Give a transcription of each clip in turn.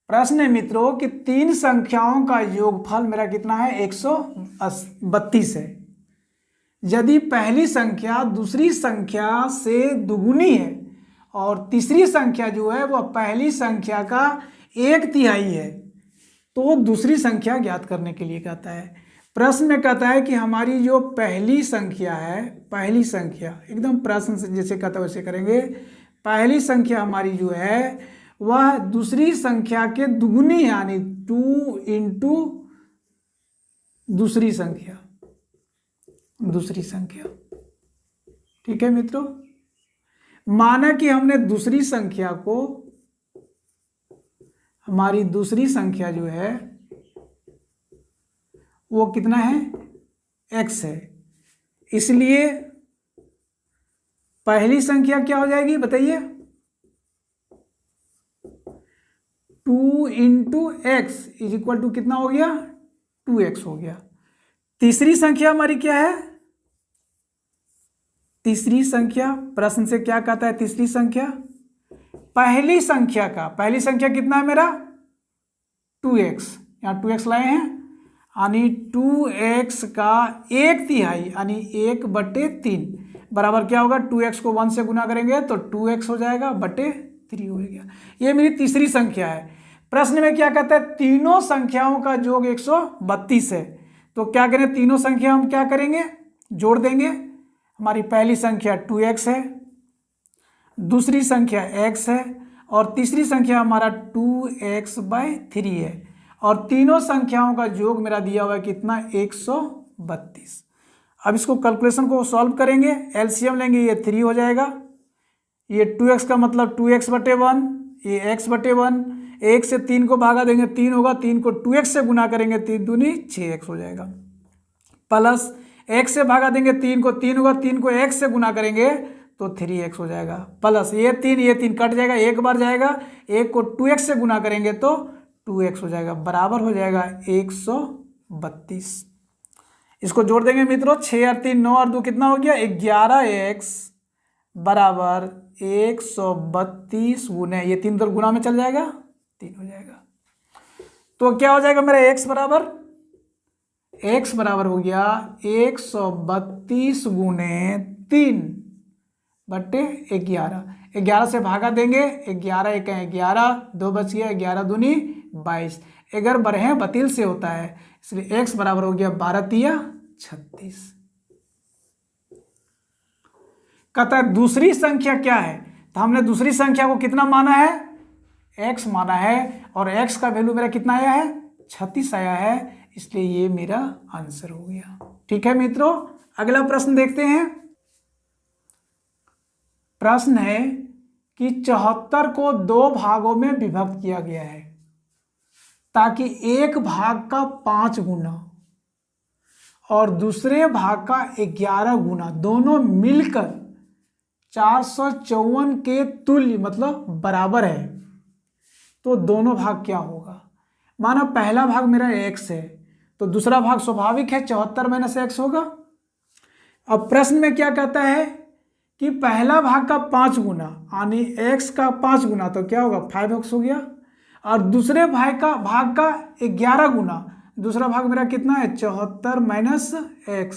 प्रश्न है मित्रों कि तीन संख्याओं का योगफल मेरा कितना है 132 है। यदि पहली संख्या दूसरी संख्या से दुगुनी है और तीसरी संख्या जो है वह पहली संख्या का 1/3 है तो दूसरी संख्या ज्ञात करने के लिए कहता है। प्रश्न में कहता है कि हमारी जो पहली संख्या है, पहली संख्या एकदम प्रश्न से जैसे कहता है वैसे करेंगे। पहली संख्या हमारी जो है वह दूसरी संख्या के दुगुनी यानी 2 इंटू दूसरी संख्या, दूसरी संख्या। ठीक है मित्रों, माना कि हमने दूसरी संख्या को, हमारी दूसरी संख्या जो है वो कितना है x है, इसलिए पहली संख्या क्या हो जाएगी बताइए 2 into x is equal to कितना हो गया 2x हो गया। तीसरी संख्या हमारी क्या है, तीसरी संख्या प्रश्न से क्या कहता है, तीसरी संख्या पहली संख्या का, पहली संख्या कितना है मेरा 2x, यहाँ 2x लाए हैं यानी 2x का 1/3 यानी 1/3 बराबर क्या होगा 2x को 1 से गुना करेंगे तो 2x हो जाएगा बटे 3 हो गया। ये मेरी तीसरी संख्या है। प्रश्न में क्या कहता है तीनों संख्याओं का योग 132 है तो क्या करें, तीनों संख्या हम क्या करेंगे जोड़ देंगे। हमारी पहली संख्या 2x है, दूसरी संख्या x है और तीसरी संख्या हमारा 2x/3 है और तीनों संख्याओं का योग मेरा दिया हुआ है कितना 132। अब इसको कैलकुलेशन को सॉल्व करेंगे, एलसीएम लेंगे, ये 3 हो जाएगा, ये 2x का मतलब 2x/1, ये x/1, 1 से 3 को भागा देंगे 3 होगा, 3 को 2x से गुना करेंगे 3 दूनी 6x हो जाएगा, प्लस x से भागा देंगे 3 को 3 होगा, 3 को x से गुना करेंगे तो 3x हो जाएगा, प्लस ये 3 कट जाएगा, एक बार जाएगा, 1 को 2x से गुना करेंगे तो 2x हो जाएगा, बराबर हो जाएगा 132। इसको जोड़ देंगे मित्रों, 6 और 3 9 और 2 कितना हो गया 11x बराबर 132 गुने, ये 3 तो गुना में चल जाएगा 3 हो जाएगा। तो क्या हो जाएगा मेरा x बराबर हो गया 132 गुने 3 बट्टे 11, 11 से भागा देंगे, 11 1 11, 2 बच गया, 11 दूनी 22, अगर बढ़े बतील से होता है इसलिए x बराबर हो गया 12×3 36। कहता है दूसरी संख्या क्या है, तो हमने दूसरी संख्या को कितना माना है x माना है और x का वैल्यू मेरा कितना आया है 36 आया है, इसलिए ये मेरा आंसर हो गया। ठीक है मित्रों, अगला प्रश्न देखते हैं। प्रश्न है कि 74 को 2 भागों में विभक्त किया गया है ताकि एक भाग का 5 गुना और दूसरे भाग का 11 गुना दोनों मिलकर 454 के तुल्य मतलब बराबर है, तो दोनों भाग क्या होगा। माना पहला भाग मेरा x है तो दूसरा भाग स्वाभाविक है 74 - x होगा। अब प्रश्न में क्या कहता है कि पहला भाग का 5 गुना यानी x का 5 गुना तो क्या होगा 5x हो गया, और दूसरे भाग का 11 गुना, दूसरा भाग मेरा कितना है 74 - x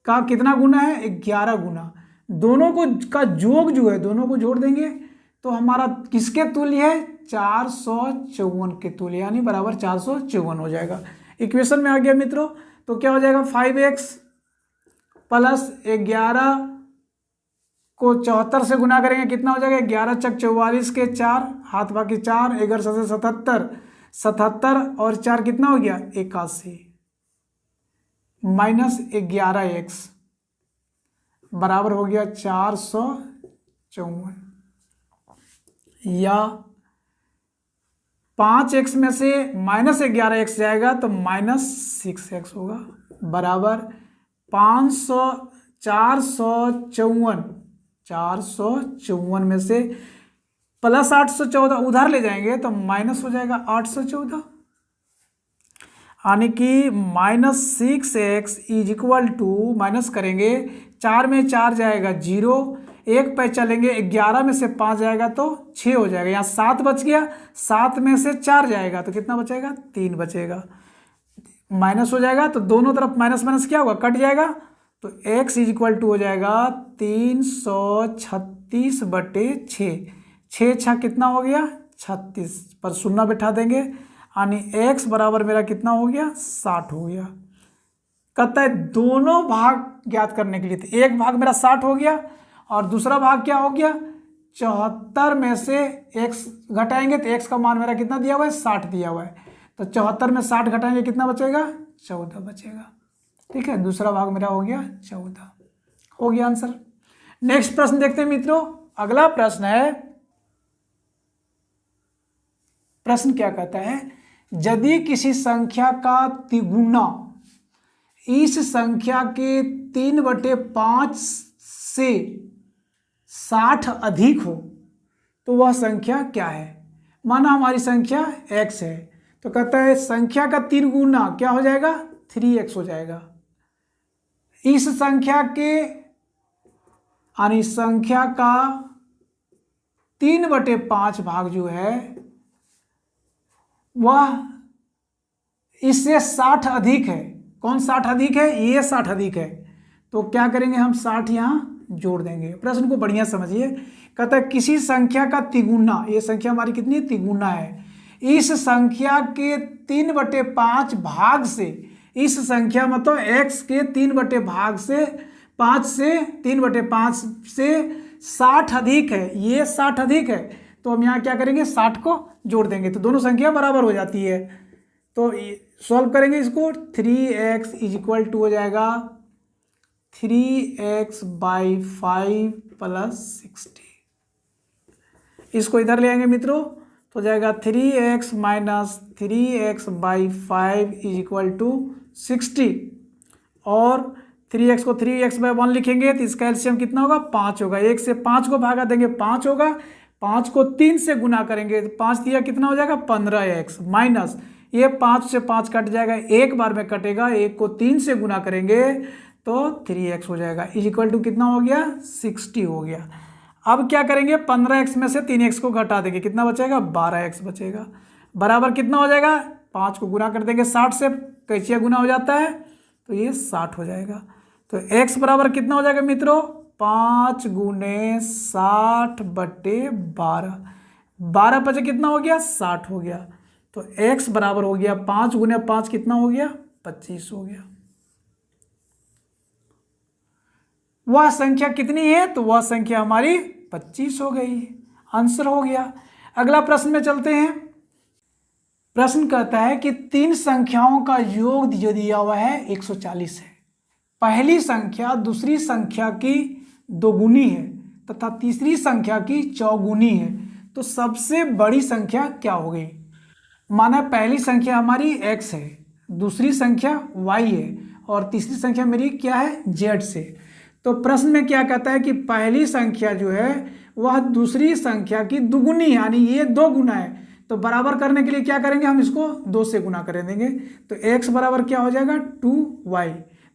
का कितना गुना है 11 गुना, दोनों को का योग जो है दोनों को जोड़ देंगे तो हमारा किसके तुल्य है 454 के तुल्य यानी बराबर 454 हो जाएगा। इक्वेशन में आ गया मित्रों, तो क्या हो जाएगा 5x प्लस 11 को 74 से गुना करेंगे कितना हो जाएगा 11 × 44 के 4 हाथ बाकी 4 11 से 77 और 4 कितना हो गया 81 माइनस 11x बराबर हो गया 454, या 5x में से -11x जाएगा तो -6x होगा बराबर 454 में से प्लस 814 उधर ले जाएंगे तो माइनस हो जाएगा 814 यानी कि -6x is equal to minus करेंगे 4 में 4 जाएगा 0, एक पे चलेंगे, 11 में से 5 जाएगा तो 6 हो जाएगा। यहाँ 7 बच गया, 7 में से 4 जाएगा तो कितना बचेगा, 3 बचेगा। माइनस हो जाएगा तो दोनों तरफ माइनस माइनस क्या होगा, कट जाएगा। तो x इज इक्वल टू हो जाएगा 336/6। 6 छः कितना हो गया, 36 पर शून्य बैठा देंगे, यानी x बराबर मेरा कितना हो गया, 60 हो गया। कहता है दोनों भाग ज्ञात करने के लिए, तो एक भाग मेरा 60 हो गया और दूसरा भाग क्या हो गया, 74 में से x घटाएंगे तो x का मान मेरा कितना दिया हुआ है, 60 दिया हुआ है। तो 74 में 60 घटाएंगे कितना बचेगा, 14 बचेगा। ठीक है, दूसरा भाग मेरा हो गया 14, हो गया आंसर। नेक्स्ट प्रश्न देखते हैं मित्रों। अगला प्रश्न है, प्रश्न क्या कहता है, यदि किसी संख्या का तिगुना इस संख्या के 3/5 से 60 अधिक हो तो वह संख्या क्या है। माना हमारी संख्या x है, तो कहता है संख्या का 3 गुना क्या हो जाएगा, 3x हो जाएगा। इस संख्या के यानी संख्या का 3/5 भाग जो है वह इससे 60 अधिक है। कौन 60 अधिक है, ये 60 अधिक है। तो क्या करेंगे हम, 60 यहाँ जोड़ देंगे। प्रश्न को बढ़िया समझिए। कहता है किसी संख्या का तिगुना, ये संख्या हमारी कितनी है, तिगुना है। इस संख्या के 3/5 भाग से, इस संख्या मतलब x के 3/5 से 5 से 3/5 से 60 अधिक है, ये 60 अधिक है। तो हम यहाँ क्या करेंगे, 60 को जोड़ देंगे तो दोनों संख्या बराबर हो जाती है। तो सॉल्व करेंगे इसको, 3x इज इक्वल टू हो जाएगा 3x/5 + 60। इसको इधर ले आएंगे मित्रों तो जाएगा 3x - 3x/5 is equal to 60। और 3x को 3x/1 लिखेंगे तो इसका एलसीएम कितना होगा, 5 होगा। 1 से 5 को भागा देंगे 5 होगा, 5 को 3 से गुना करेंगे तो 5 दिया कितना हो जाएगा, 15x माइनस ये 5 से 5 कट जाएगा, एक बार में कटेगा, 1 को 3 से गुना करेंगे तो 3x हो जाएगा। इज इक्वल टू कितना हो गया, 60 हो गया। अब क्या करेंगे, 15x में से 3x को घटा देंगे, कितना बचेगा, 12x बचेगा। बराबर कितना हो जाएगा, 5 को गुना कर देंगे 60 से, कैचिया गुना हो जाता है तो ये 60 हो जाएगा। तो x बराबर कितना हो जाएगा मित्रों, 5 × 60/12। 12 बचे कितना हो गया, 60 हो गया। तो x बराबर हो गया 5 × 5 कितना हो गया, 25 हो गया। वह संख्या कितनी है, तो वह संख्या हमारी 25 हो गई, आंसर हो गया। अगला प्रश्न में चलते हैं। प्रश्न कहता है कि 3 संख्याओं का योग जो दिया हुआ है 140 है। पहली संख्या दूसरी संख्या की दोगुनी है तथा तीसरी संख्या की चौगुनी है, तो सबसे बड़ी संख्या क्या हो गई। माना पहली संख्या हमारी x है, दूसरी संख्या y है और तीसरी संख्या मेरी क्या है, z से। तो प्रश्न में क्या कहता है कि पहली संख्या जो है वह दूसरी संख्या की दुगुनी, यानी ये 2 गुना है। तो बराबर करने के लिए क्या करेंगे, हम इसको 2 से गुना कर देंगे। तो x बराबर क्या हो जाएगा, 2y।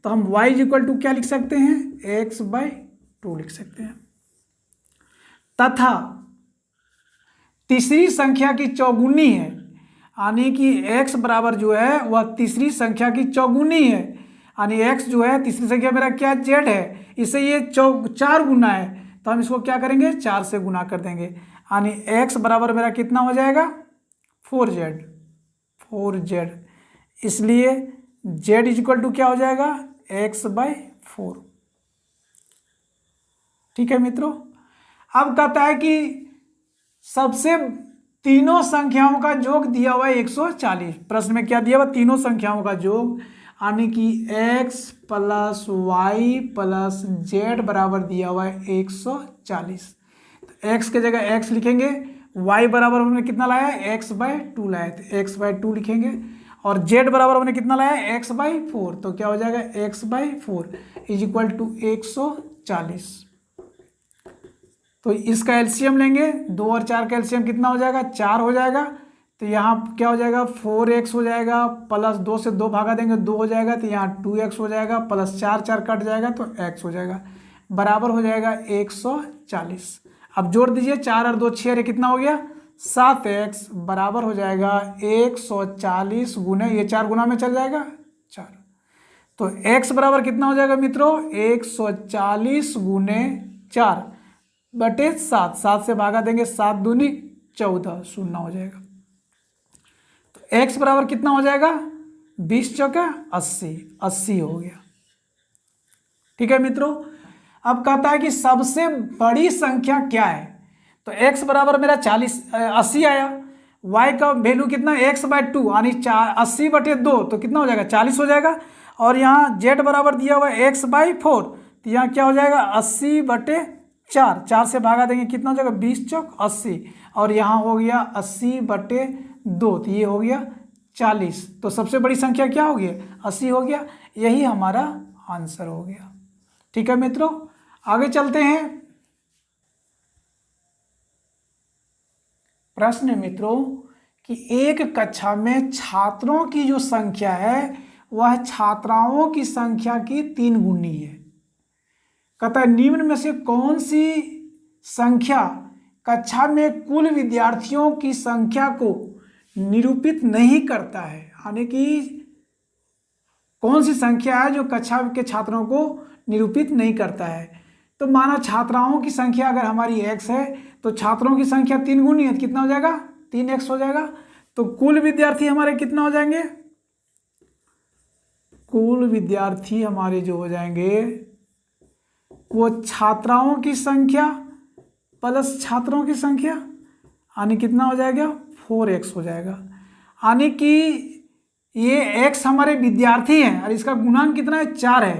तो हम y इक्वल टू क्या लिख सकते हैं, x/2 लिख सकते हैं। तथा तीसरी संख्या की चौगुनी है, यानी कि x बराबर जो है वह तीसरी संख्या की चौगुनी है, यानी x जो है तीसरी संख्या मेरा क्या, z है, इससे ये 4 गुना है। तो हम इसको क्या करेंगे, 4 से गुना कर देंगे, यानी x बराबर मेरा कितना हो जाएगा, 4z। इसलिए z इज इक्वल टू क्या हो जाएगा, x/4। ठीक है मित्रों। अब कहता है कि सबसे तीनों संख्याओं का योग दिया हुआ है 140। प्रश्न में क्या दिया हुआ, तीनों संख्याओं का योग, यानी कि x + y + z बराबर दिया हुआ है 140। तो x के जगह x लिखेंगे, y बराबर हमने कितना लाया है, x/2 लाया, तो x/2 लिखेंगे। और z बराबर हमने कितना लाया है, x/4। तो क्या हो जाएगा, x/4 इज इक्वल टू 140। तो इसका एलसीएम लेंगे, 2 और 4 का एलसीएम कितना हो जाएगा, 4 हो जाएगा। तो यहाँ क्या हो जाएगा, 4x हो जाएगा, प्लस 2 से 2 भागा देंगे 2 हो जाएगा, तो यहाँ 2x हो जाएगा, प्लस 4 कट जाएगा तो x हो जाएगा। बराबर हो जाएगा 140। अब जोड़ दीजिए, 4 और 2 6, कितना हो गया 7x बराबर हो जाएगा 140 गुने, ये 4 गुना में चल जाएगा 4। तो x बराबर कितना हो जाएगा मित्रों 140 गुने 4 बटे 7, 7 से भागा देंगे 7 दूनी 14, शून्य हो जाएगा। तो x बराबर कितना हो जाएगा 20 चौका 80, 80 हो गया। ठीक है मित्रों, अब कहता है कि सबसे बड़ी संख्या क्या है। तो x बराबर मेरा 80 आया, y का वैल्यू कितना x/2 यानी 80 बटे 2, तो कितना हो जाएगा 40 हो जाएगा। और यहाँ z बराबर दिया हुआ है x/4, तो यहाँ क्या हो जाएगा 80 बटे 4, 4 से भागा देंगे कितना हो जाएगा 20 चौक 80, और यहाँ हो गया 80 बटे 2, तो ये हो गया 40। तो सबसे बड़ी संख्या क्या हो गया 80 हो गया, यही हमारा आंसर हो गया। ठीक है मित्रों, आगे चलते हैं। प्रश्न है मित्रों कि एक कक्षा में छात्रों की जो संख्या है वह छात्राओं की संख्या की 3 गुनी है। कहता है निम्न में से कौन सी संख्या कक्षा में कुल विद्यार्थियों की संख्या को निरूपित नहीं करता है, यानी कि कौन सी संख्या है जो कक्षा के छात्रों को निरूपित नहीं करता है। तो माना छात्राओं की संख्या अगर हमारी x है तो छात्रों की संख्या 3 गुनी है, कितना हो जाएगा 3x हो जाएगा। तो कुल विद्यार्थी हमारे कितना हो जाएंगे, कुल विद्यार्थी हमारे जो हो जाएंगे वो छात्राओं की संख्या प्लस छात्रों की संख्या, यानी कितना हो जाएगा 4x हो जाएगा। यानी कि ये x हमारे विद्यार्थी हैं और इसका गुणांक कितना है 4 है,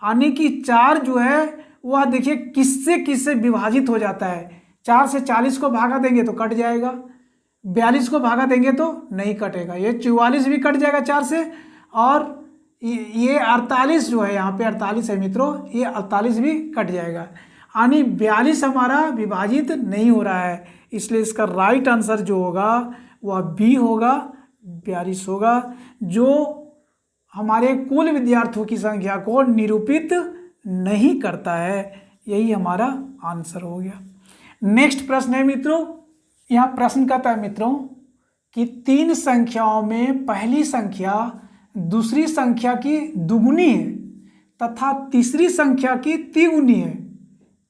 यानी कि 4 जो है वह देखिए किससे किससे विभाजित हो जाता है। 4 से 40 को भागा देंगे तो कट जाएगा, 42 को भागा देंगे तो नहीं कटेगा, ये 44 भी कट जाएगा 4 से, और ये 48 जो है यहाँ पे 48 है मित्रों, ये 48 भी कट जाएगा, यानी 42 हमारा विभाजित नहीं हो रहा है। इसलिए इसका राइट आंसर जो होगा वह बी होगा, 42 होगा, जो हमारे कुल विद्यार्थियों की संख्या को निरूपित नहीं करता है। यही हमारा आंसर हो गया। नेक्स्ट प्रश्न है मित्रों, यहाँ प्रश्न कहता है मित्रों कि 3 संख्याओं में पहली संख्या दूसरी संख्या की दुगुनी है तथा तीसरी संख्या की तिगुनी है।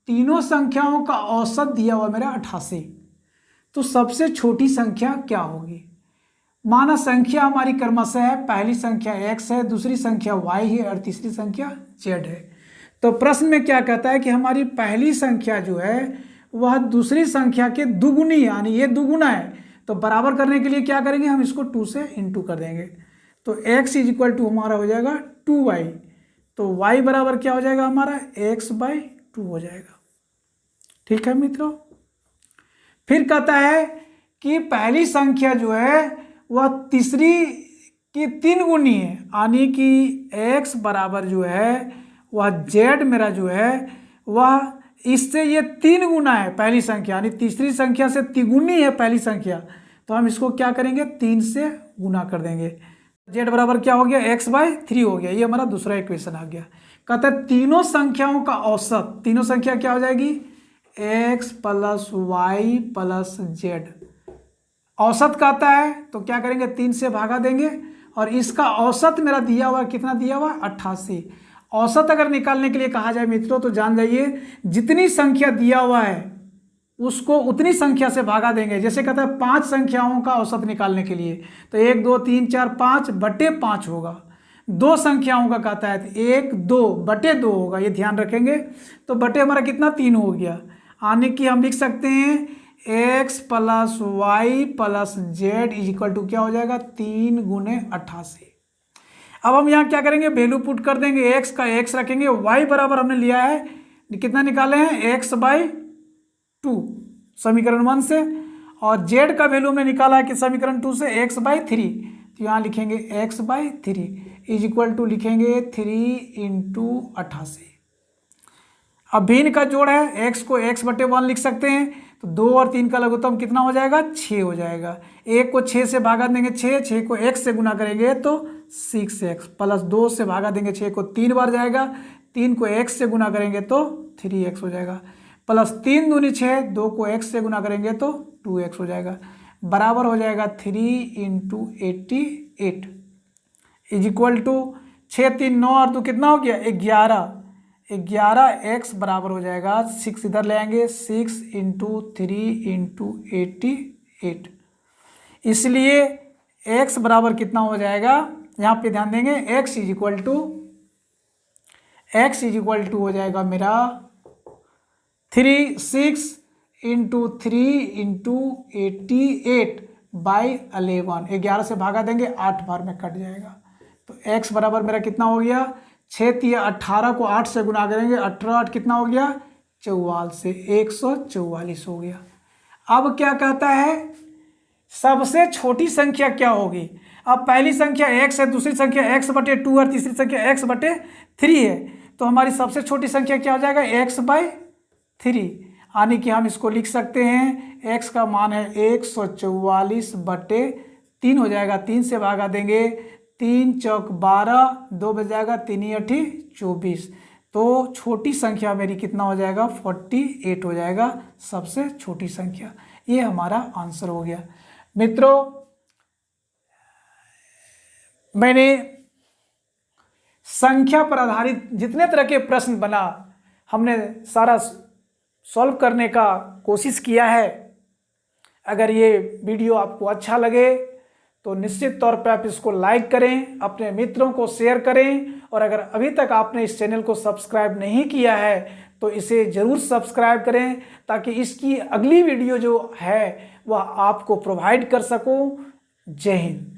तीनों संख्याओं का औसत दिया हुआ मेरा 88। तो सबसे छोटी संख्या क्या होगी। माना संख्या हमारी क्रमशः है, पहली संख्या x है, दूसरी संख्या y है और तीसरी संख्या z है। तो प्रश्न में क्या कहता है कि हमारी पहली संख्या जो है वह दूसरी संख्या के दुगुनी, यानी ये दुगुना है, तो बराबर करने के लिए क्या करेंगे हम इसको 2 से इंटू कर देंगे। तो x = हमारा हो जाएगा 2y, तो y बराबर क्या हो जाएगा हमारा x/2 हो जाएगा। ठीक है मित्रों, फिर कहता है कि पहली संख्या जो है वह तीसरी की 3 गुनी है, यानी कि x बराबर जो है वह z मेरा जो है वह इससे ये 3 गुना है पहली संख्या, यानी तीसरी संख्या से तिगुनी है पहली संख्या, तो हम इसको क्या करेंगे 3 से गुना कर देंगे। z बराबर क्या हो गया x/3 हो गया, ये हमारा दूसरा इक्वेशन आ गया। कहता है तीनों संख्याओं का औसत, तीनों संख्या क्या हो जाएगी x + y + z। औसत कहता है तो क्या करेंगे 3 से भागा देंगे, और इसका औसत मेरा दिया हुआ कितना दिया हुआ 88। औसत अगर निकालने के लिए कहा जाए मित्रों तो जान जाइए जितनी संख्या दिया हुआ है उसको उतनी संख्या से भागा देंगे। जैसे कहता है 5 संख्याओं का औसत निकालने के लिए तो 1 2 3 4 5 बटे 5 होगा। 2 संख्याओं का कहता है तो 1 2 बटे 2 होगा, ये ध्यान रखेंगे। तो बटे हमारा कितना 3 हो गया, यानी कि हम लिख सकते हैं x + y + z = क्या हो जाएगा 3 × 88। अब हम यहाँ क्या करेंगे वैल्यू पुट कर देंगे, x का x रखेंगे, y बराबर हमने लिया है कितना निकाले हैं x/2 समीकरण 1 से, और z का वैल्यू हमने निकाला है कि समीकरण 2 से x/3, तो यहाँ लिखेंगे x/3 = लिखेंगे 3 × 88। अब भिन्न का जोड़ है, x को x/1 लिख सकते हैं, तो 2 और 3 का लघुत्तम कितना हो जाएगा 6 हो जाएगा। 1 को 6 से भागा देंगे 6 को x से गुना करेंगे तो 6x, + 2 से भागा देंगे 6 को 3 बार जाएगा, 3 को x से गुना करेंगे तो 3x हो जाएगा, प्लस 3 दूनी 6, 2 को x से गुना करेंगे तो 2x हो जाएगा, बराबर हो जाएगा 3 × 88 इज इक्वल टू 6 3 9 और 2 कितना हो गया 11x बराबर हो जाएगा 6 इधर ले आएंगे 6 × 3 × 88, इसलिए x बराबर कितना हो जाएगा, यहाँ पे ध्यान देंगे x इज इक्वल टू हो जाएगा मेरा 6 × 3 × 88/11, 11 से भागा देंगे 8 बार में कट जाएगा, तो x बराबर मेरा कितना हो गया 6 × 18 को 8 से गुना करेंगे 18 8 कितना हो गया 44 से 144 हो गया। अब क्या कहता है सबसे छोटी संख्या क्या होगी, अब पहली संख्या x है, दूसरी संख्या x/2 और तीसरी संख्या x/3 है, तो हमारी सबसे छोटी संख्या क्या हो जाएगा x/3, यानी कि हम इसको लिख सकते हैं x का मान है 144/3 हो जाएगा, 3 से भागा देंगे 3 चौक 12, 2 बच जाएगा 3 × 8 24, तो छोटी संख्या मेरी कितना हो जाएगा 48 हो जाएगा सबसे छोटी संख्या। ये हमारा आंसर हो गया। मित्रों मैंने संख्या पर आधारित जितने तरह के प्रश्न बना हमने सारा सॉल्व करने का कोशिश किया है। अगर ये वीडियो आपको अच्छा लगे तो निश्चित तौर पर आप इसको लाइक करें, अपने मित्रों को शेयर करें, और अगर अभी तक आपने इस चैनल को सब्सक्राइब नहीं किया है तो इसे ज़रूर सब्सक्राइब करें, ताकि इसकी अगली वीडियो जो है वह आपको प्रोवाइड कर सकूं। जय हिंद।